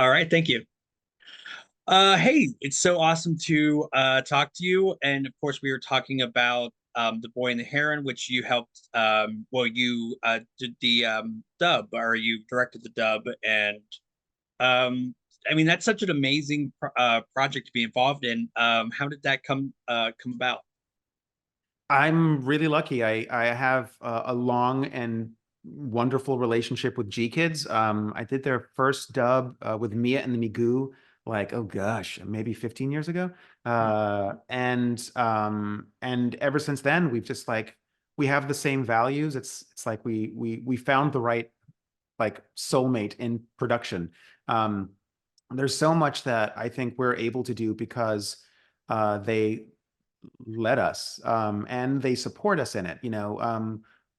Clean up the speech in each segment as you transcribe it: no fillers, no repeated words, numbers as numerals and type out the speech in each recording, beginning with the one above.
All right, thank you. Hey, it's so awesome to talk to you. And of course, we were talking about The Boy and the Heron, which you helped. Well, you did the dub, or you directed the dub, and um, I mean that's such an amazing project to be involved in. How did that come about? I'm really lucky. I have a long and wonderful relationship with G Kids. I did their first dub with Mia and the Magoo, like, oh gosh, maybe 15 years ago. Hmm. And ever since then, we've just like we have the same values. It's like we found the right like soulmate in production. Um, there's so much that I think we're able to do because they let us and they support us in it.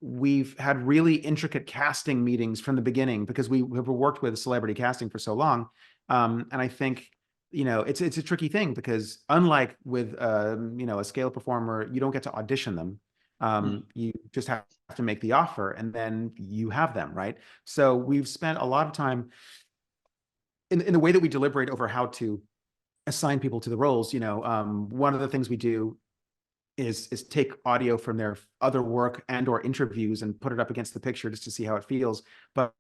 We've had really intricate casting meetings from the beginning because we have worked with celebrity casting for so long. And I think it's a tricky thing because unlike with a scale performer, you don't get to audition them. Hmm. You just have to make the offer and then you have them, right? So we've spent a lot of time in the way that we deliberate over how to assign people to the roles. One of the things we do is take audio from their other work and or interviews and put it up against the picture just to see how it feels. But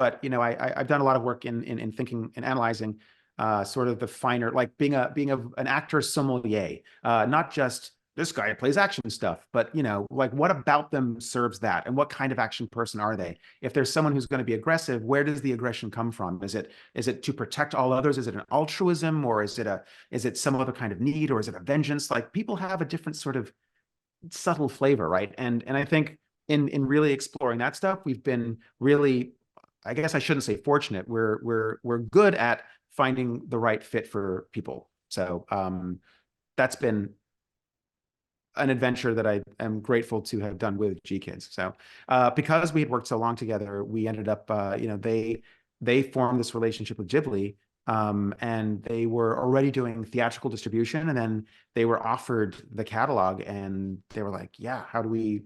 I've done a lot of work in thinking and analyzing sort of the finer, like an actor sommelier, not just this guy plays action stuff, but like what about them serves that, and what kind of action person are they? If there's someone who's going to be aggressive, where does the aggression come from? Is it to protect all others? Is it an altruism, or is it some other kind of need, or is it a vengeance? Like people have a different sort of subtle flavor, right? And I think in really exploring that stuff, we've been really, I guess I shouldn't say fortunate. We're good at finding the right fit for people. So that's been an adventure that I am grateful to have done with G Kids. So because we had worked so long together, we ended up, they formed this relationship with Ghibli, and they were already doing theatrical distribution, and then they were offered the catalog, and they were like, "Yeah, how do we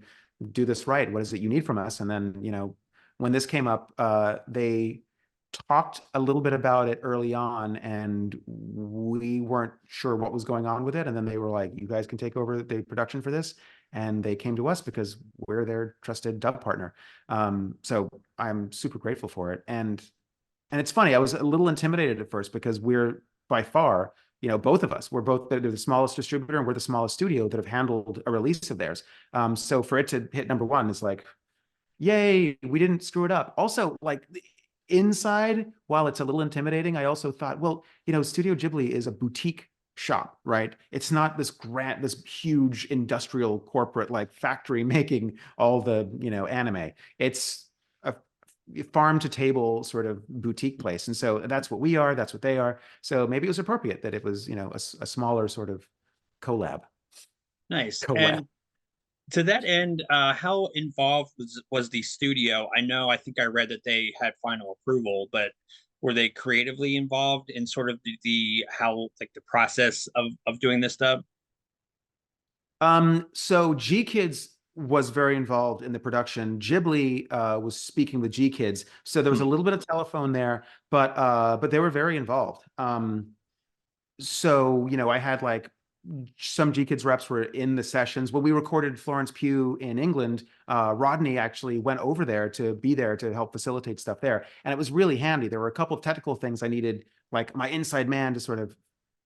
do this right? What is it you need from us?" And then, when this came up, they talked a little bit about it early on, and we weren't sure what was going on with it. And then they were like, "You guys can take over the production for this." And they came to us because we're their trusted dub partner. So I'm super grateful for it. And it's funny, I was a little intimidated at first because we're by far, both of us, we're both they're the smallest distributor and we're the smallest studio that have handled a release of theirs. So for it to hit number one is like, yay, we didn't screw it up. Also, like inside, while it's a little intimidating, I also thought, well, Studio Ghibli is a boutique shop, right? It's not this huge industrial corporate like factory making all the, anime. It's a farm to table sort of boutique place. And so that's what we are, that's what they are. So maybe it was appropriate that it was, a smaller sort of collab. Nice. Collab. And to that end, how involved was the studio? I think I read that they had final approval, but were they creatively involved in sort of the how like the process of doing this stuff? So G Kids was very involved in the production. Ghibli was speaking with G Kids, so there was a Hmm. little bit of telephone there, but they were very involved. So I had like some G Kids reps were in the sessions. When we recorded Florence Pugh in England, Rodney actually went over there to be there to help facilitate stuff there, and it was really handy. There were a couple of technical things I needed, like my inside man to sort of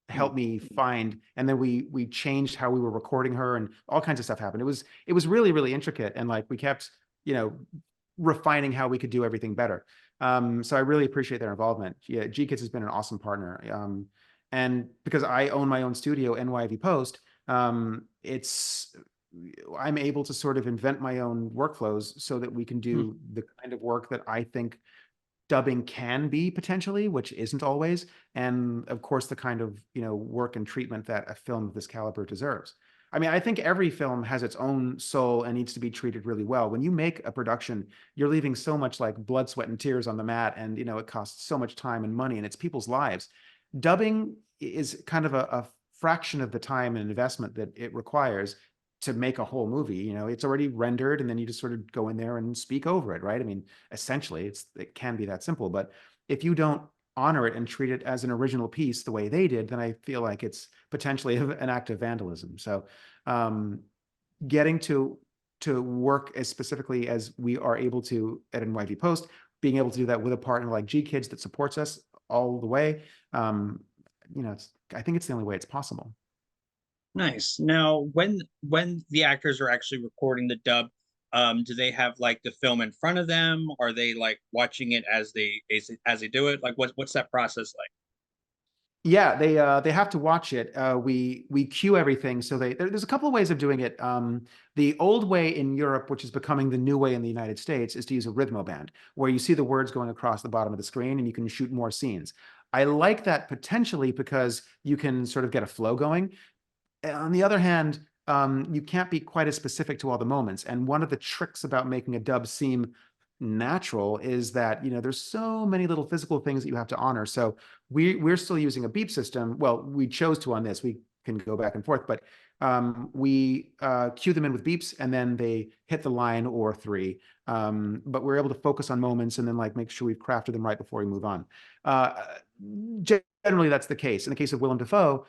help me find, and then we changed how we were recording her, and all kinds of stuff happened. It was really really intricate, and like we kept you know refining how we could do everything better. So I really appreciate their involvement. Yeah, G Kids has been an awesome partner. And because I own my own studio, NYV Post, it's I'm able to sort of invent my own workflows so that we can Hmm. do the kind of work that I think dubbing can be potentially, which isn't always, and of course the kind of work and treatment that a film of this caliber deserves. I mean, I think every film has its own soul and needs to be treated really well. When you make a production, you're leaving so much like blood, sweat, and tears on the mat, and it costs so much time and money, and it's people's lives. Dubbing is kind of a fraction of the time and investment that it requires to make a whole movie. It's already rendered, and then you just sort of go in there and speak over it, right? I mean, essentially, it can be that simple. But if you don't honor it and treat it as an original piece the way they did, then I feel like it's potentially an act of vandalism. So getting to work as specifically as we are able to at NYV Post, being able to do that with a partner like G Kids that supports us all the way, I think it's the only way it's possible. Nice. Now, when the actors are actually recording the dub, do they have like the film in front of them? Are they like watching it as they do it? Like what's that process like? Yeah, they have to watch it. We cue everything, so there's a couple of ways of doing it. The old way in Europe, which is becoming the new way in the United States, is to use a rhythmoband, where you see the words going across the bottom of the screen, and you can shoot more scenes. I like that potentially because you can sort of get a flow going. On the other hand, you can't be quite as specific to all the moments. And one of the tricks about making a dub seem natural is that, there's so many little physical things that you have to honor. So we're still using a beep system. Well, we chose to on this. We can go back and forth, but we cue them in with beeps and then they hit the line or three. But we're able to focus on moments and then like make sure we've crafted them right before we move on. Uh, Generally, that's the case. In the case of Willem Dafoe,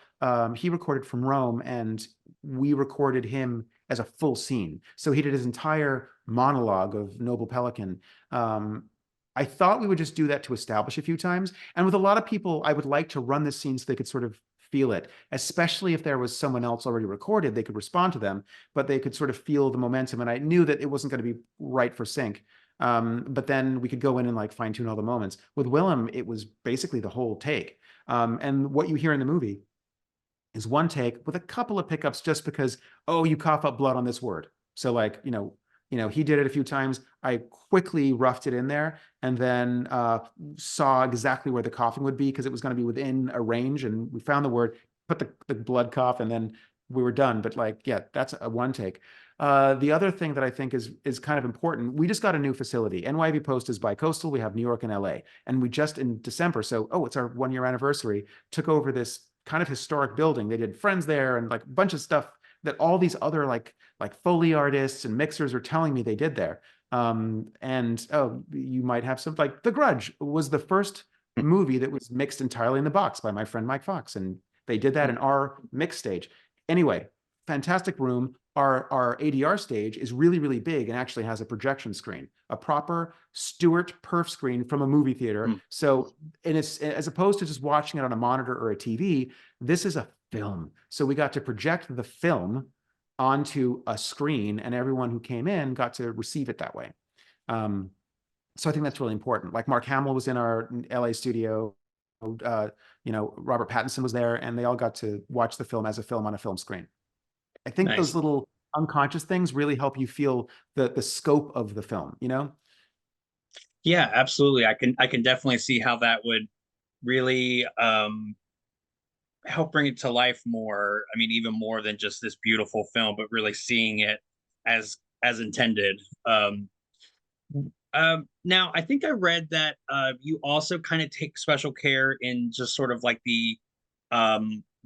he recorded from Rome and we recorded him as a full scene. So he did his entire monologue of Noble Pelican. I thought we would just do that to establish a few times. And with a lot of people, I would like to run this scene so they could sort of feel it, especially if there was someone else already recorded, they could respond to them, but they could sort of feel the momentum. And I knew that it wasn't going to be right for sync. But then we could go in and like fine tune all the moments. With Willem, it was basically the whole take. And what you hear in the movie is one take with a couple of pickups just because, oh, you cough up blood on this word. So like, he did it a few times. I quickly roughed it in there and then saw exactly where the coughing would be because it was going to be within a range. And we found the word, put the blood cough, and then we were done. But like, yeah, that's a one take. The other thing that I think is kind of important, we just got a new facility. NYV Post is bi-coastal. We have New York and LA. And we just in December, so, it's our 1-year anniversary, took over this kind of historic building. They did Friends there and like a bunch of stuff that all these other like Foley artists and mixers are telling me they did there. And you might have some like The Grudge was the first movie that was mixed entirely in the box by my friend Mike Fox. And they did that in our mix stage. Anyway, fantastic room. Our ADR stage is really, really big and actually has a projection screen, a proper Stewart perf screen from a movie theater. Mm. So, and it's as opposed to just watching it on a monitor or a TV, this is a film. So we got to project the film onto a screen and everyone who came in got to receive it that way. So I think that's really important. Like Mark Hamill was in our LA studio, Robert Pattinson was there, and they all got to watch the film as a film on a film screen. I think those Nice. little unconscious things really help you feel the scope of the film, Yeah, absolutely. I can definitely see how that would really help bring it to life more. I mean, even more than just this beautiful film, but really seeing it as intended. Now, I think I read that you also kind of take special care in just sort of like the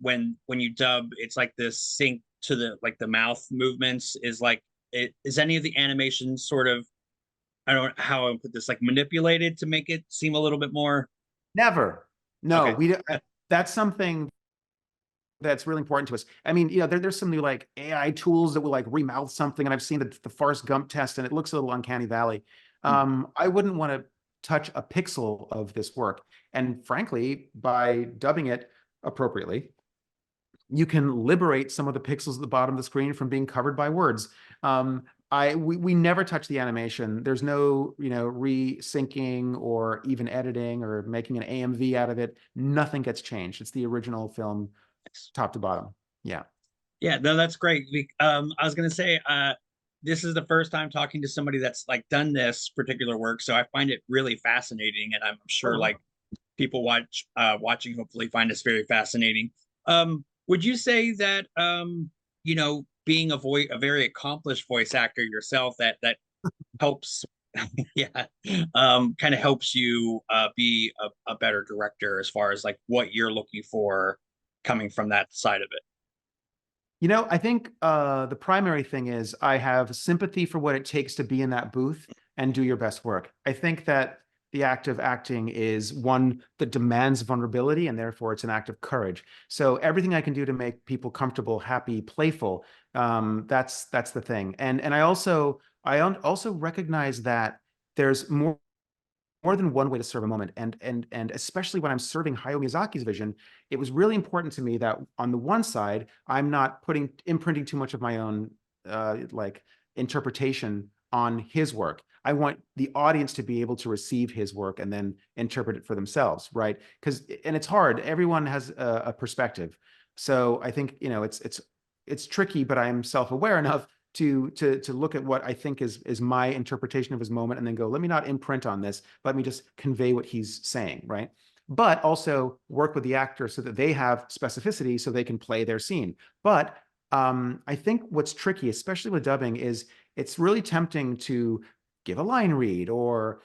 when you dub, it's like the sync to the like the mouth movements is like it is any of the animation sort of I don't know how I would put this like manipulated to make it seem a little bit more Never. No, okay. we don't. That's something that's really important to us. I mean, there's some new like AI tools that will like remouth something, and I've seen the Forrest Gump test, and it looks a little uncanny valley. Mm. I wouldn't want to touch a pixel of this work, and frankly, by dubbing it appropriately, you can liberate some of the pixels at the bottom of the screen from being covered by words. We never touch the animation. There's no, resyncing or even editing or making an AMV out of it. Nothing gets changed. It's the original film, top to bottom. Yeah. Yeah, no, that's great. I was gonna say, this is the first time talking to somebody that's like done this particular work, so I find it really fascinating, and I'm sure like people watching hopefully find this very fascinating. Would you say that being a very accomplished voice actor yourself that helps yeah kind of helps you be a better director as far as like what you're looking for coming from that side of it? I think the primary thing is I have sympathy for what it takes to be in that booth and do your best work. I think that the act of acting is one that demands vulnerability, and therefore it's an act of courage. So everything I can do to make people comfortable, happy, playful, that's the thing. And I also recognize that there's more than one way to serve a moment. And especially when I'm serving Hayao Miyazaki's vision, it was really important to me that on the one side, I'm not imprinting too much of my own like interpretation on his work. I want the audience to be able to receive his work and then interpret it for themselves, right? And it's hard. Everyone has a perspective. So I think, it's tricky, but I'm self-aware enough to look at what I think is my interpretation of his moment and then go, let me not imprint on this, let me just convey what he's saying, right? But also work with the actor so that they have specificity so they can play their scene. But I think what's tricky, especially with dubbing, is it's really tempting to give a line read or,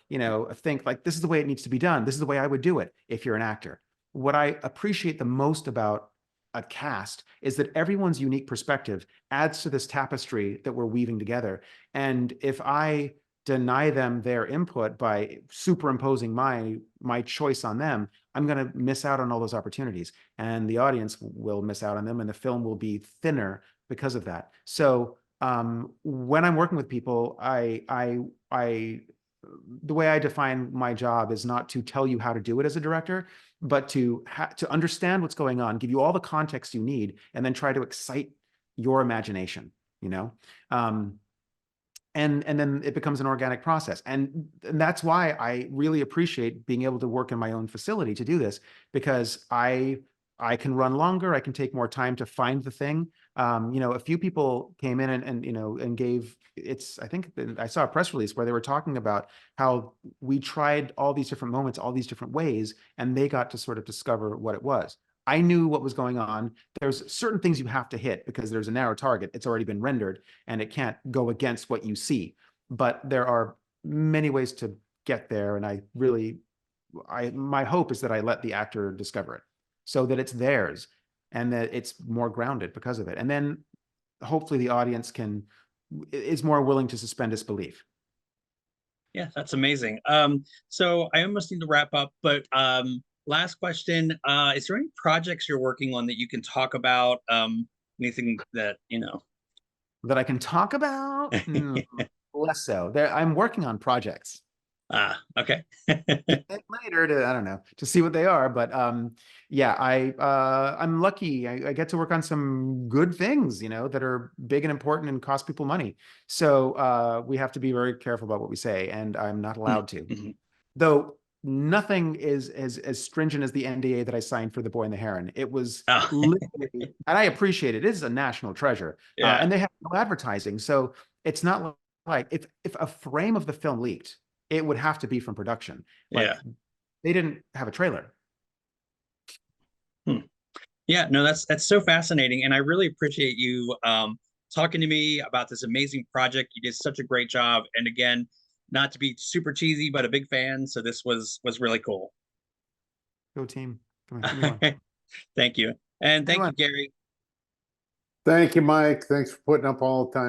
think like this is the way it needs to be done. This is the way I would do it if you're an actor. What I appreciate the most about a cast is that everyone's unique perspective adds to this tapestry that we're weaving together. And if I deny them their input by superimposing my choice on them, I'm going to miss out on all those opportunities, and the audience will miss out on them, and the film will be thinner because of that. So when I'm working with people, the way I define my job is not to tell you how to do it as a director, but to understand what's going on, give you all the context you need, and then try to excite your imagination, and then it becomes an organic process. And that's why I really appreciate being able to work in my own facility to do this, because I can run longer. I can take more time to find the thing. A few people came in and gave I think I saw a press release where they were talking about how we tried all these different moments, all these different ways, and they got to sort of discover what it was. I knew what was going on. There's certain things you have to hit because there's a narrow target. It's already been rendered and it can't go against what you see. But there are many ways to get there. And my hope is that I let the actor discover it so that it's theirs and that it's more grounded because of it. And then hopefully the audience is more willing to suspend disbelief. Yeah, that's amazing. So I almost need to wrap up, but last question. Is there any projects you're working on that you can talk about? Anything that, That I can talk about? Less so. I'm working on projects. Okay. Later to, I don't know, to see what they are. But yeah, I'm lucky. I get to work on some good things, that are big and important and cost people money. So we have to be very careful about what we say, and I'm not allowed to. Mhm. Though nothing is as stringent as the NDA that I signed for The Boy and the Heron. It was Oh, literally, and I appreciate it. It is a national treasure, yeah, and they have no advertising, so it's not like if a frame of the film leaked, it would have to be from production. yeah. Like they didn't have a trailer. Hmm. Yeah, no, that's so fascinating, and I really appreciate you talking to me about this amazing project. You did such a great job, and again, not to be super cheesy, but a big fan. So this was really cool. Go team. Come on, give me one. Thank you, and Give me thank you, one. Gary. Thank you, Mike. Thanks for putting up all the time.